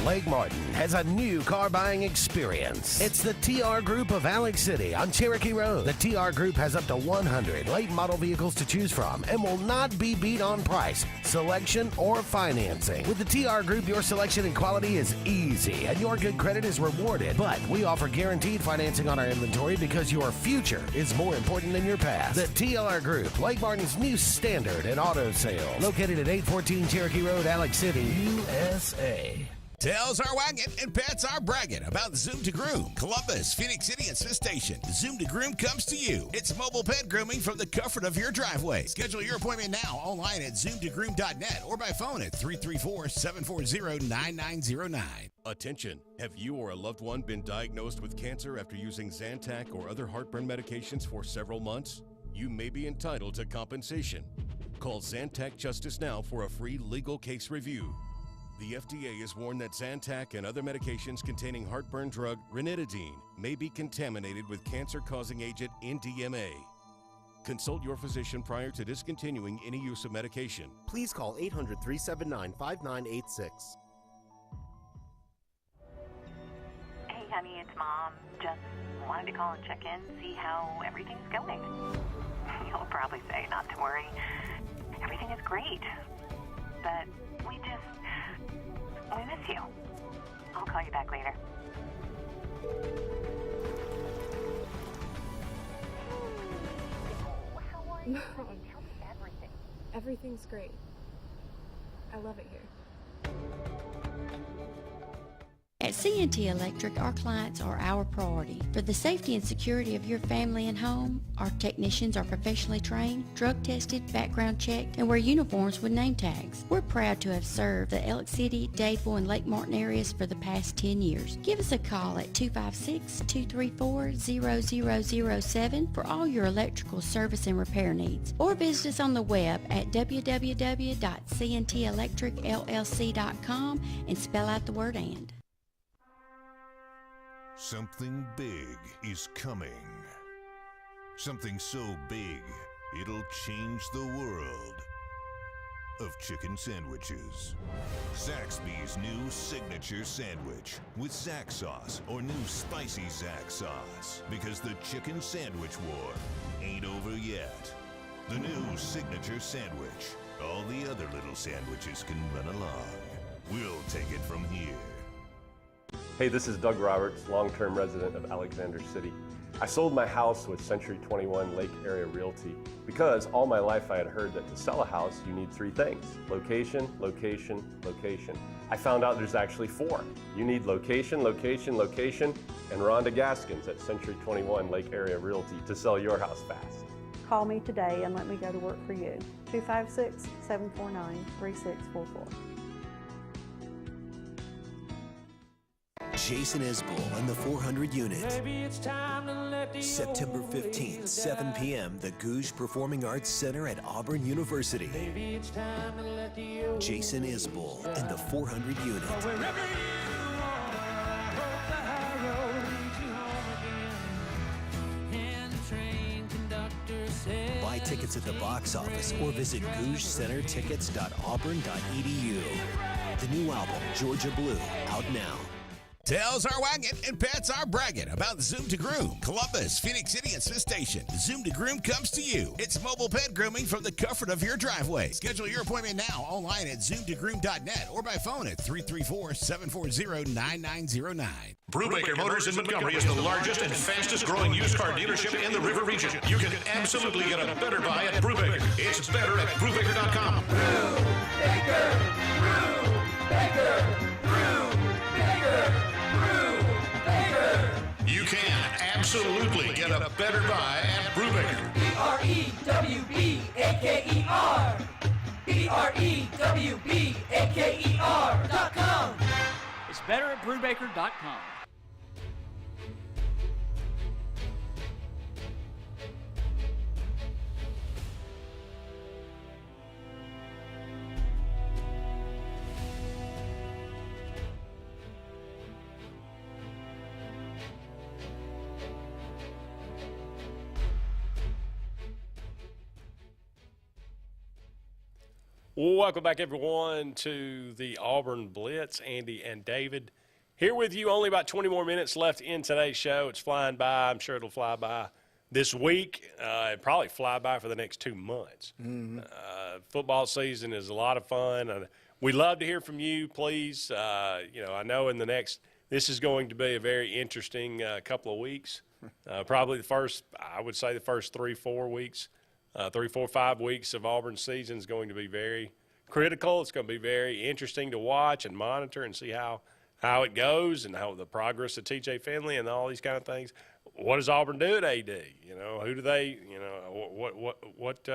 Lake Martin has a new car buying experience. It's the TR Group of Alex City on Cherokee Road. The TR Group has up to 100 late model vehicles to choose from and will not be beat on price, selection, or financing. With the TR Group, your selection and quality is easy and your good credit is rewarded. But we offer guaranteed financing on our inventory because your future is more important than your past. The TR Group, Lake Martin's new standard in auto sales. Located at 814 Cherokee Road, Alex City, USA.
Tails are wagging and pets are bragging about Zoom to Groom. Columbus, Phoenix City, and Smith Station. Zoom to Groom comes to you. It's mobile pet grooming from the comfort of your driveway. Schedule your appointment now online at zoomtogroom.net or by phone at 334-740-9909.
Attention, have you or a loved one been diagnosed with cancer after using Zantac or other heartburn medications for several months? You may be entitled to compensation. Call Zantac Justice now for a free legal case review. The FDA has warned that Zantac and other medications containing heartburn drug ranitidine may be contaminated with cancer-causing agent NDMA. Consult your physician prior to discontinuing any use of medication.
Please call 800-379-5986.
Hey, honey, it's Mom. Just wanted to call and check in, see how everything's going. You'll probably say not to worry. Everything is great. But we miss you. I'll call you back later.
Mom, tell me everything. Everything's great. I love it here.
At C&T Electric, our clients are our priority. For the safety and security of your family and home, our technicians are professionally trained, drug tested, background checked, and wear uniforms with name tags. We're proud to have served the Alex City, Dadeville, and Lake Martin areas for the past 10 years. Give us a call at 256-234-0007 for all your electrical service and repair needs, or visit us on the web at www.cntelectricllc.com and spell out the word "and."
Something big is coming. Something so big, it'll change the world of chicken sandwiches. Zaxby's new signature sandwich with Zax sauce or new spicy Zax sauce. Because the chicken sandwich war ain't over yet. The new signature sandwich. All the other little sandwiches can run along. We'll take it from here.
Hey, this is Doug Roberts, long-term resident of Alexander City. I sold my house with Century 21 Lake Area Realty because all my life I had heard that to sell a house you need 3 things: location, location, location. I found out there's actually 4. You need location, location, location, and Rhonda Gaskins at Century 21 Lake Area Realty to sell your house fast.
Call me today and let me go to work for you. 256-749-3644.
Jason Isbell and the 400 Unit. September 15th, 7 p.m., the Gouge Performing Arts Center at Auburn University. Jason Isbell and the 400 Unit. Buy tickets at the box office or visit GougeCenterTickets.auburn.edu. The new album, Georgia Blue, out now.
Tails are wagging and pets are bragging about Zoom to Groom. Columbus, Phoenix City, and Smith Station. Zoom to Groom comes to you. It's mobile pet grooming from the comfort of your driveway. Schedule your appointment now online at zoomtogroom.net or by phone at 334-740-9909.
Brubaker Motors in Montgomery is the largest and fastest growing used car dealership in the River region. You can absolutely get a better buy at Brubaker. It's better at Brubaker.com.
Brubaker, Brubaker, Brubaker, Brubaker.
You can absolutely get a better buy at Brubaker.
BREWBAKER. BREWBAKER.com.
It's better at Brubaker.com.
Welcome back, everyone, to the Auburn Blitz. Andy and David here with you. Only about 20 more minutes left in today's show. It's flying by. I'm sure it'll fly by this week and probably fly by for the next 2 months. Football season is a lot of fun. We love to hear from you. Please, I know this is going to be a very interesting couple of weeks. Probably the first 3, 4 weeks. 3, 4, 5 weeks of Auburn's season is going to be very critical. It's going to be very interesting to watch and monitor and see how it goes and how the progress of TJ Finley and all these kind of things. What does Auburn do at AD? Who do they? What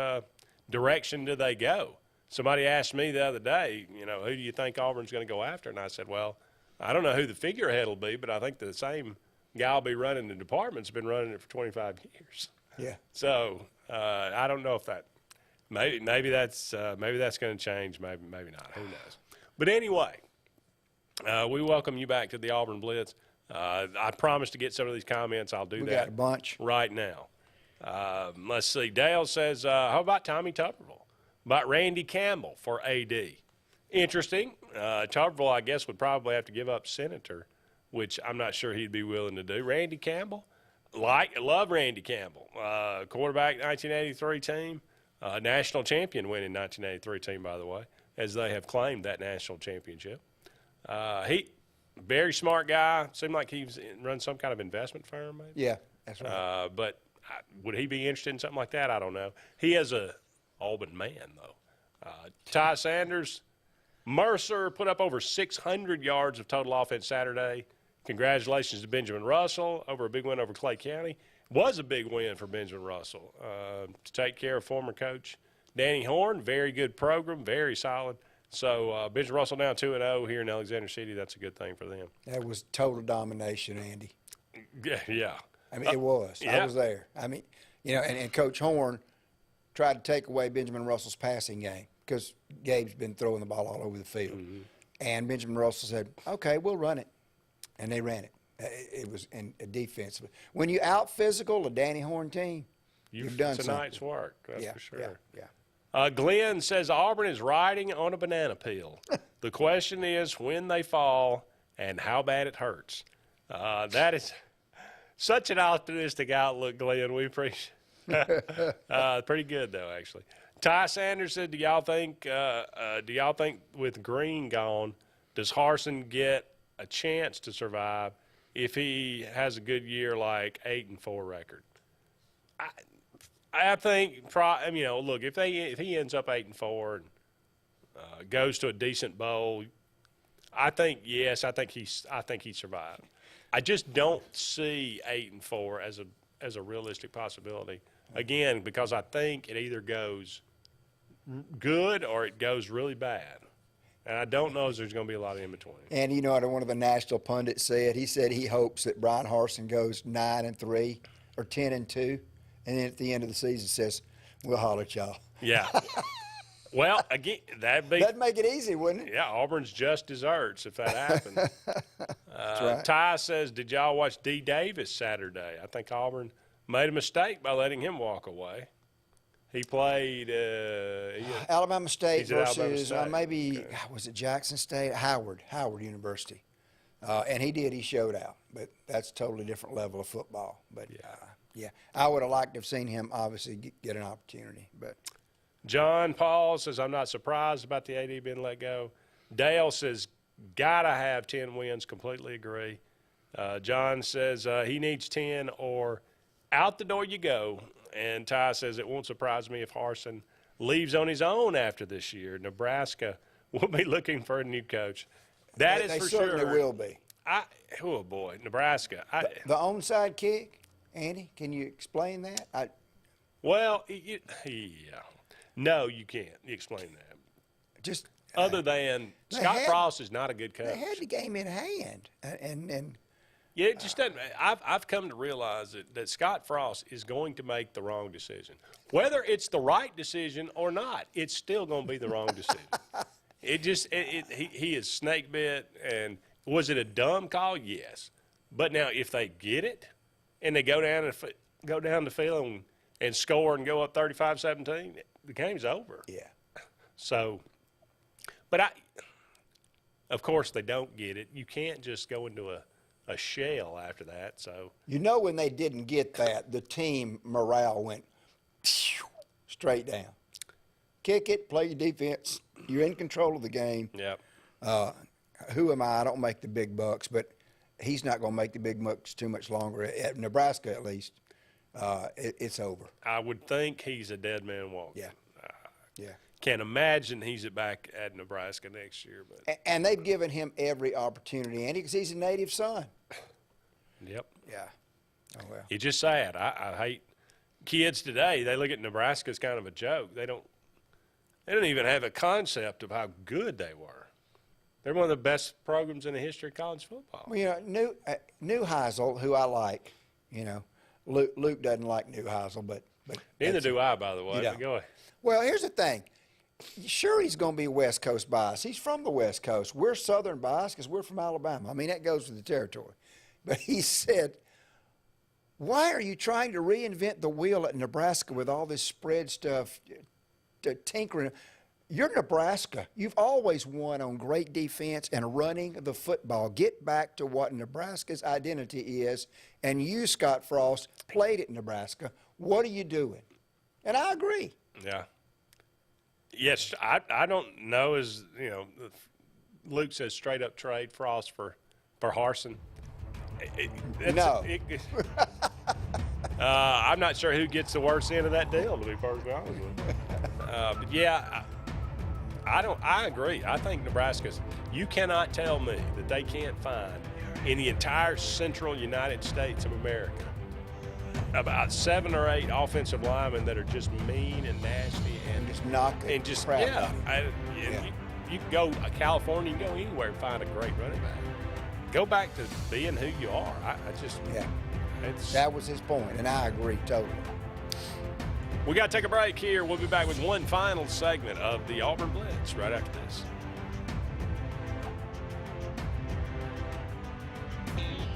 direction do they go? Somebody asked me the other day, who do you think Auburn's going to go after? And I said, well, I don't know who the figurehead will be, but I think the same guy will be running the department's been running it for 25 years.
Yeah.
So I don't know if that maybe that's going to change. Maybe not. Who knows? But anyway, we welcome you back to the Auburn Blitz. I promise to get some of these comments. I'll do that.
We got a bunch
right now. Let's see. Dale says, "How about Tommy Tuberville? About Randy Campbell for AD? Interesting. Tuberville, I guess, would probably have to give up Senator, which I'm not sure he'd be willing to do. Randy Campbell." Love Randy Campbell, quarterback 1983 team, national champion winning 1983 team, by the way, as they have claimed that national championship. He very smart guy. Seemed like he runs some kind of investment firm, maybe.
Yeah, that's right.
But would he be interested in something like that? I don't know. He is a Auburn man, though. Ty Sanders, Mercer put up over 600 yards of total offense Saturday. Congratulations to Benjamin Russell over a big win over Clay County. Was a big win for Benjamin Russell to take care of former coach Danny Horn. Very good program, very solid. So Benjamin Russell now 2-0 here in Alexander City. That's a good thing for them.
That was total domination, Andy.
Yeah.
I mean, it was.
Yeah.
I was there. I mean, and Coach Horn tried to take away Benjamin Russell's passing game because Gabe's been throwing the ball all over the field.
Mm-hmm.
And Benjamin Russell said, okay, we'll run it. And they ran it. It was in a defense. When you out-physical a Danny Horn team, you've done something.
Tonight's work, that's for sure.
Yeah.
Glenn says Auburn is riding on a banana peel. The question is when they fall and how bad it hurts. That is such an optimistic outlook, Glenn. We appreciate it. Pretty good, though, actually. Ty Sanders said, do y'all think with Green gone, does Harsin get a chance to survive if he has a good year like 8-4 record? I think, look, if he ends up 8-4 and goes to a decent bowl, I think he survived. I just don't see 8-4 as a realistic possibility. Again, because I think it either goes good or it goes really bad. And I don't know if there's going to be a lot of in between.
And one of the national pundits said he hopes that Brian Harsin goes 9-3 or 10-2, and then at the end of the season says, "We'll holler at y'all."
Yeah. Well, again, that'd
make it easy, wouldn't it?
Yeah, Auburn's just desserts if that happened.
That's right.
Ty says, "Did y'all watch D. Davis Saturday? I think Auburn made a mistake by letting him walk away." He played
Alabama State versus
Alabama State.
maybe was it Jackson State? Howard University. And he did. He showed out. But that's a totally different level of football. But, yeah, I would have liked to have seen him obviously get an opportunity. But
John Paul says, I'm not surprised about the AD being let go. Dale says, gotta have 10 wins. Completely agree. John says he needs 10 or out the door you go. And Ty says it won't surprise me if Harsin leaves on his own after this year. Nebraska will be looking for a new coach. That is for sure.
They certainly will be.
Oh, boy, Nebraska.
The onside kick, Andy, can you explain that?
Well, no, you can't explain that.
Just
other than Scott Frost is not a good coach.
They had the game in hand, and
yeah, it just doesn't. I've come to realize that Scott Frost is going to make the wrong decision, whether it's the right decision or not. It's still going to be the wrong decision. He is snake bit, and was it a dumb call? Yes, but now if they get it and they go down the field and score and go up 35-17, the game's over.
Yeah.
So, but of course they don't get it. You can't just go into a shell after that. So
when they didn't get that, the team morale went straight down. Kick it, play your defense. You're in control of the game.
Yep.
Who am I? I don't make the big bucks, but he's not going to make the big bucks too much longer. At Nebraska, at least, it's over.
I would think he's a dead man walking.
Yeah. Yeah.
Can't imagine he's back at Nebraska next year. But
and they've given him every opportunity, Andy, because he's a native son.
Yep.
Yeah. Oh, well.
It's just sad. I hate kids today. They look at Nebraska as kind of a joke. They don't even have a concept of how good they were. They're one of the best programs in the history of college football.
Well, Neuheisel, who I like, Luke doesn't like Neuheisel, but
neither do I, by the way. But go ahead.
Well, here's the thing. Sure, he's going to be West Coast bias. He's from the West Coast. We're Southern bias because we're from Alabama. I mean, that goes with the territory. But he said, why are you trying to reinvent the wheel at Nebraska with all this spread stuff, tinkering? You're Nebraska. You've always won on great defense and running the football. Get back to what Nebraska's identity is. And you, Scott Frost, played at Nebraska. What are you doing? And I agree.
Yeah. Yes, I don't know. As Luke says, straight up trade Frost for Harsin.
No.
I'm not sure who gets the worst end of that deal, to be perfectly honest with you. But yeah, I agree. I think Nebraska's. You cannot tell me that they can't find in the entire central United States of America about 7 or 8 offensive linemen that are just mean and nasty and
just knocking
and just
crap
You can go to California, you can go anywhere and find a great running back. Go back to being who you are.
That was his point, and I agree totally.
We got to take a break here. We'll be back with one final segment of the Auburn Blitz right after this.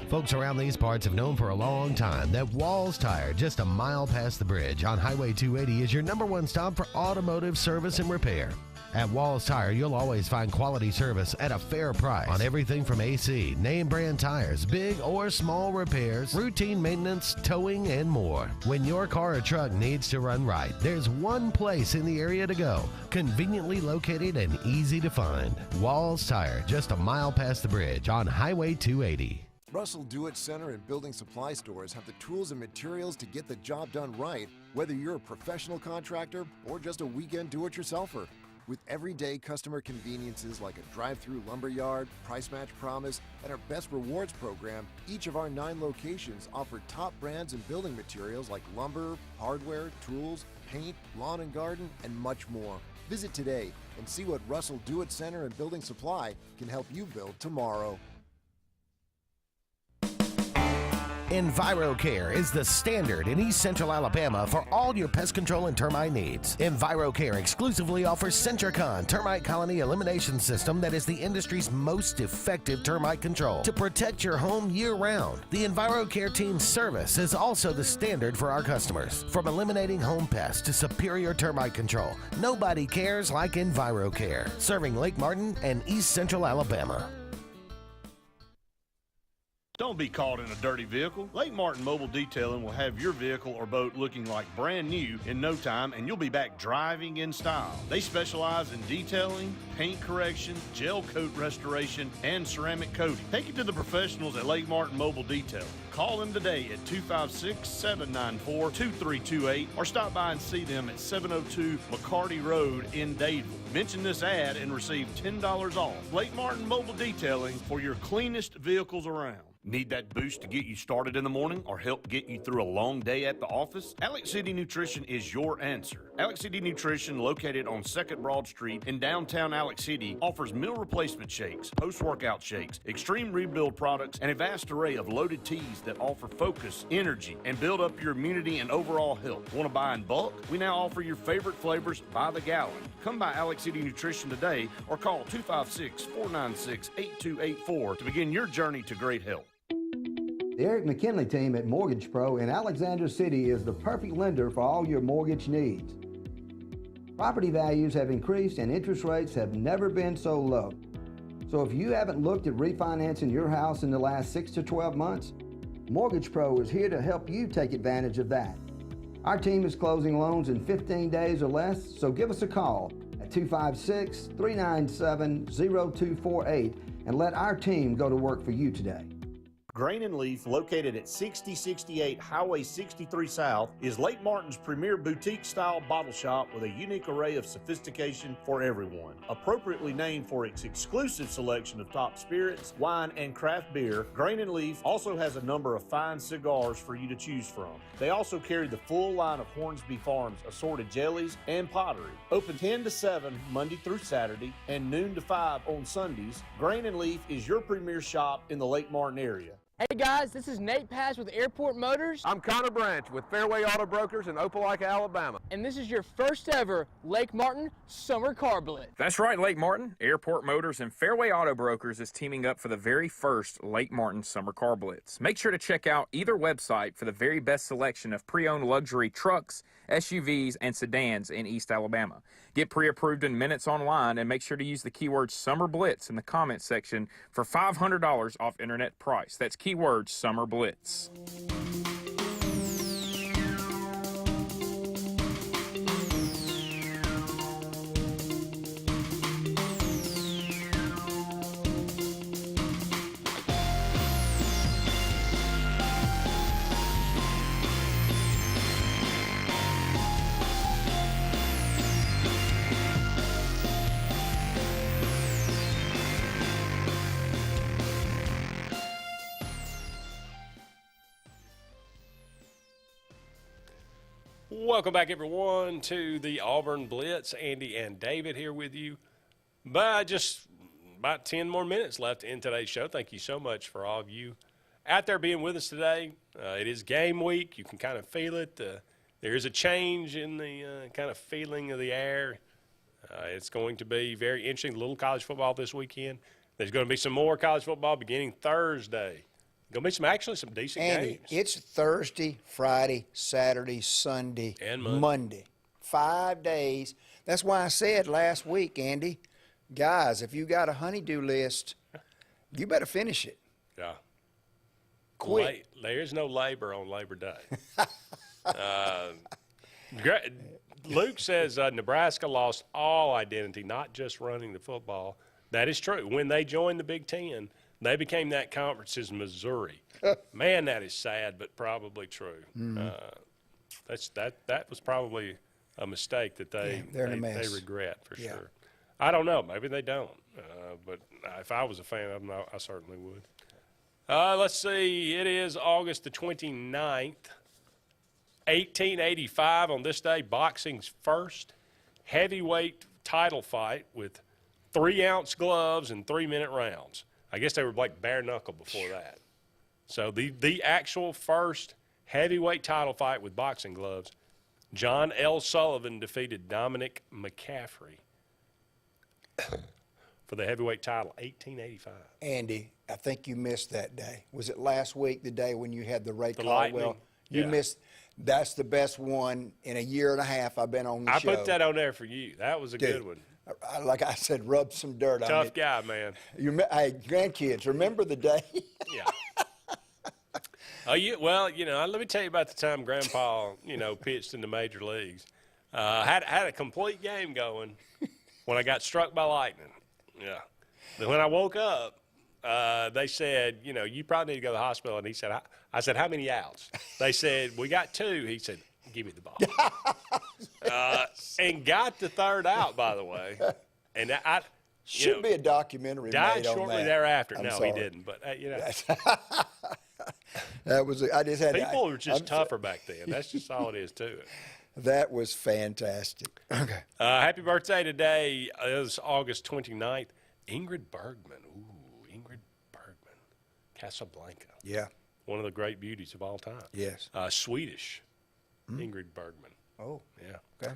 Folks around these parts have known for a long time that Walls Tire, just a mile past the bridge on Highway 280, is your #1 stop for automotive service and repair. At Walls Tire, you'll always find quality service at a fair price on everything from AC, name brand tires, big or small repairs, routine maintenance, towing, and more. When your car or truck needs to run right, there's one place in the area to go, conveniently located and easy to find. Walls Tire, just a mile past the bridge on Highway 280.
Russell Do-It Center and building supply stores have the tools and materials to get the job done right, whether you're a professional contractor or just a weekend do-it-yourselfer. With everyday customer conveniences like a drive-through lumberyard, price match promise, and our Best Rewards program, each of our 9 locations offer top brands and building materials like lumber, hardware, tools, paint, lawn and garden, and much more. Visit today and see what Russell Do-It Center and Building Supply can help you build tomorrow.
EnviroCare is the standard in East Central Alabama for all your pest control and termite needs. EnviroCare exclusively offers Centricon termite colony elimination system that is the industry's most effective termite control to protect your home year-round. The EnviroCare team's service is also the standard for our customers. From eliminating home pests to superior termite control, nobody cares like EnviroCare. Serving Lake Martin and East Central Alabama.
Don't be caught in a dirty vehicle. Lake Martin Mobile Detailing will have your vehicle or boat looking like brand new in no time, and you'll be back driving in style. They specialize in detailing, paint correction, gel coat restoration, and ceramic coating. Take it to the professionals at Lake Martin Mobile Detailing. Call them today at 256-794-2328 or stop by and see them at 702 McCarty Road in Dadeville. Mention this ad and receive $10 off. Lake Martin Mobile Detailing for your cleanest vehicles around. Need that boost to get you started in the morning or help get you through a long day at the office? Alex City Nutrition is your answer. Alex City Nutrition, located on 2nd Broad Street in downtown Alex City, offers meal replacement shakes, post-workout shakes, extreme rebuild products, and a vast array of loaded teas that offer focus, energy, and build up your immunity and overall health. Want to buy in bulk? We now offer your favorite flavors by the gallon. Come by Alex City Nutrition today or call 256-496-8284 to begin your journey to great health.
The Eric McKinley team at Mortgage Pro in Alexander City is the perfect lender for all your mortgage needs. Property values have increased and interest rates have never been so low. So if you haven't looked at refinancing your house in the last 6 to 12 months, Mortgage Pro is here to help you take advantage of that. Our team is closing loans in 15 days or less, so give us a call at 256-397-0248 and let our team go to work for you today.
Grain and Leaf, located at 6068 Highway 63 South, is Lake Martin's premier boutique-style bottle shop with a unique array of sophistication for everyone. Appropriately named for its exclusive selection of top spirits, wine, and craft beer, Grain and Leaf also has a number of fine cigars for you to choose from. They also carry the full line of Hornsby Farms assorted jellies and pottery. Open 10 to 7 Monday through Saturday and noon to 5 on Sundays, Grain and Leaf is your premier shop in the Lake Martin area.
Hey guys, this is Nate Pass with Airport Motors.
I'm Connor Branch with Fairway Auto Brokers in Opelika, Alabama.
And this is your first ever Lake Martin Summer Car Blitz.
That's right, Lake Martin. Airport Motors and Fairway Auto Brokers is teaming up for the very first Lake Martin Summer Car Blitz. Make sure to check out either website for the very best selection of pre-owned luxury trucks, SUVs, and sedans in East Alabama. Get pre-approved in minutes online and make sure to use the keyword Summer Blitz in the comments section for $500 off internet price. That's keyword Summer Blitz.
Welcome back, everyone, to the Auburn Blitz. Andy and David here with you. But just about 10 more minutes left in today's show. Thank you so much for all of you out there being with us today. It is game week. You can kind of feel it. There is a change in the kind of feeling of the air. It's going to be very interesting. A little college football this weekend. There's going to be some more college football beginning Thursday. Going to be some decent
Andy,
games.
It's Thursday, Friday, Saturday, Sunday,
and
Monday. 5 days. That's why I said last week, Andy, guys, if you got a honey-do list, you better finish it.
Yeah.
Quick.
There's no labor on Labor Day. Luke says Nebraska lost all identity, not just running the football. That is true. When they joined the Big Ten, they became that conference's Missouri. Man, that is sad, but probably true.
Mm-hmm.
That was probably a mistake that they regret for sure. I don't know. Maybe they don't. But if I was a fan of them, I certainly would. Let's see. It is August the 29th, 1885. On this day, boxing's first heavyweight title fight with 3-ounce gloves and 3-minute rounds. I guess they were like bare knuckle before that. So the actual first heavyweight title fight with boxing gloves, John L. Sullivan defeated Dominic McCaffrey for the heavyweight title, 1885.
Andy, I think you missed that day. Was it last week, the day when you had the Ray Caldwell?
Lightning?
You missed. That's the best one in a year and a half I've been on the show.
I put that on there for you. That was a good one.
Like I said, rub some dirt on it.
Tough guy, man.
Hey, grandkids, remember the day?
Yeah. Oh, well, let me tell you about the time Grandpa, pitched in the major leagues. Had a complete game going when I got struck by lightning. Yeah. Then when I woke up, they said, you probably need to go to the hospital. And he said, I said, how many outs? They said, we got 2. He said, give me the ball. And got the 3rd out, by the way. And
should be a documentary
died
made on
shortly
that.
thereafter.
I'm
No,
sorry.
he didn't. But,
that was, I just had
people were just tougher back then. That's just all it is to it.
That was fantastic. Okay.
Happy birthday today. It was August 29th. Ingrid Bergman. Ooh, Ingrid Bergman. Casablanca.
Yeah.
One of the great beauties of all time.
Yes.
Swedish. Ingrid Bergman.
Oh.
Yeah.
Okay.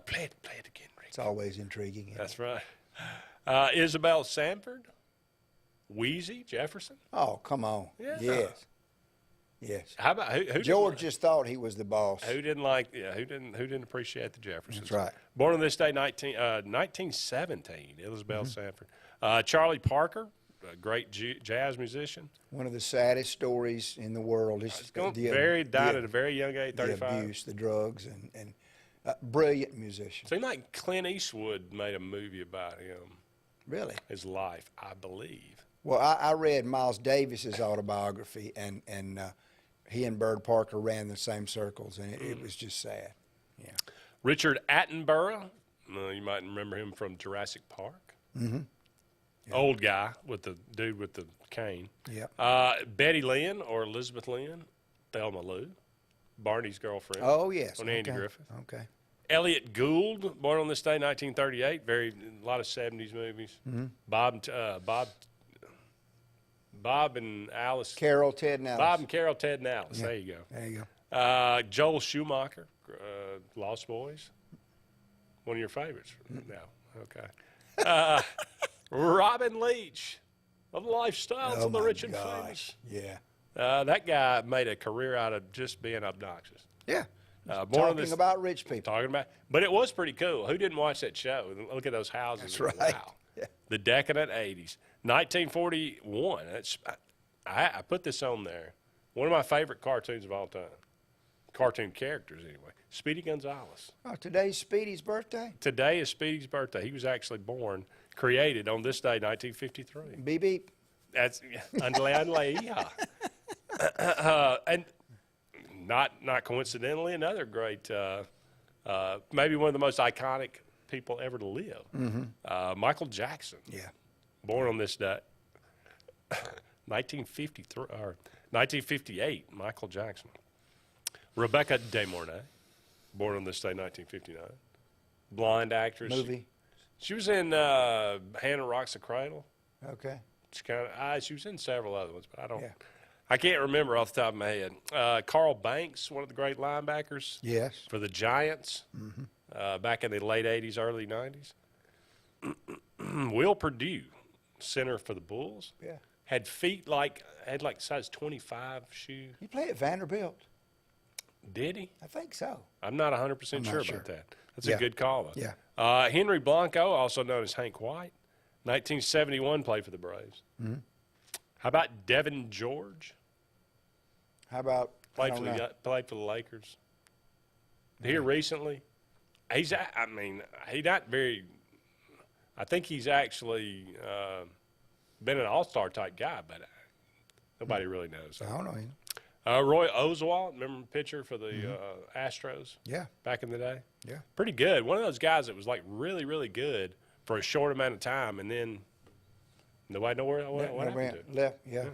Play it again, Rick.
It's always intriguing.
That's right. Isabel Sanford. Wheezy Jefferson.
Oh, come on.
Yeah.
Yes. Yes.
How about who
George just thought he was the boss.
Who didn't like? Yeah. Who didn't appreciate the Jeffersons?
That's right.
Born on this day, 1917. Isabel Sanford. Charlie Parker, a great jazz musician.
One of the saddest stories in the world.
Died at a very young age, 35.
The abuse, the drugs, and brilliant musician.
Seemed like Clint Eastwood made a movie about him.
Really?
His life, I believe.
Well, I read Miles Davis's autobiography, and he and Bird Parker ran the same circles, and it was just sad. Yeah.
Richard Attenborough, you might remember him from Jurassic Park.
Mm-hmm.
Yeah. Old guy with the dude with the cane.
Yep.
Betty Lynn or Elizabeth Lynn, Thelma Lou, Barney's girlfriend.
Oh, yes.
On Andy Griffith.
Okay.
Elliot Gould, born on this day, 1938. A lot of 70s movies.
Mm-hmm.
Bob and Alice.
Carol, Ted, and Alice.
Bob and Carol, Ted, and Alice.
Yeah.
There you go.
There you
go. Joel Schumacher, Lost Boys. One of your favorites? No. Okay. Robin Leach of the Lifestyles of the Rich and Famous.
Yeah.
That guy made a career out of just being obnoxious.
Yeah.
Talking
about rich people.
But it was pretty cool. Who didn't watch that show? Look at those houses.
That's right.
Wow.
Yeah.
The decadent 80s. 1941. I put this on there. One of my favorite cartoons of all time. Cartoon characters, anyway. Speedy Gonzales.
Oh, today's Speedy's birthday?
Today is Speedy's birthday. He was actually created on this day, 1953.
Beep, beep.
That's unlay, yeah. And not coincidentally, another great, maybe one of the most iconic people ever to live, Michael Jackson.
Yeah.
Born on this day, 1953 or 1958, Michael Jackson. Rebecca De Mornay, born on this day, 1959. Blind actress.
Movie.
She was in Hannah Rocks the Cradle.
Okay.
She was in several other ones, but I can't remember off the top of my head. Carl Banks, one of the great linebackers.
Yes.
For the Giants, back in the late 80s, early 90s. Will Perdue, center for the Bulls.
Yeah.
Had size 25 shoe.
He played at Vanderbilt.
Did he?
I think so.
I'm not 100% sure about that. That's a good call, though.
Yeah.
Henry Blanco, also known as Hank White, 1971, played for the Braves.
Mm-hmm.
How about Devin George?
How about
played for the Lakers? Here recently, he's not very. I think he's actually been an all-star type guy, but nobody really knows.
I don't know him.
Roy Oswalt, remember the pitcher for the Astros?
Yeah.
Back in the day?
Yeah.
Pretty good. One of those guys that was like really, really good for a short amount of time, and then nobody know what happened to it.
Left, yeah.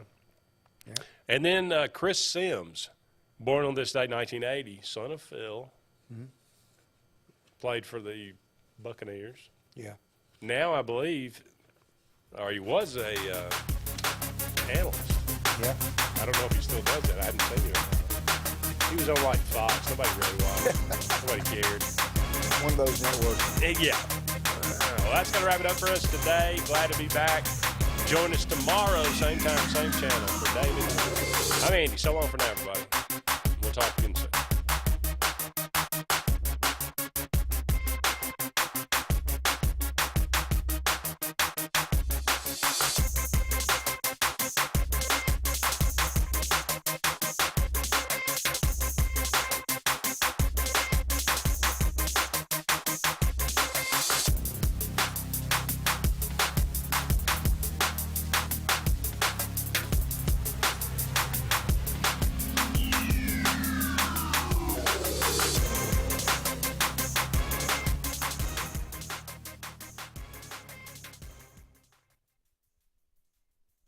And then Chris Sims, born on this day, 1980, son of Phil, played for the Buccaneers.
Yeah.
Now I believe, or he was a analyst.
Yeah.
I don't know if he still does that. I haven't seen him. He was on like Fox. Nobody really watched. Nobody cared.
One of those networks.
Yeah. Well, that's going to wrap it up for us today. Glad to be back. Join us tomorrow, same time, same channel. For David, I'm Andy. So long for now, everybody. We'll talk again soon.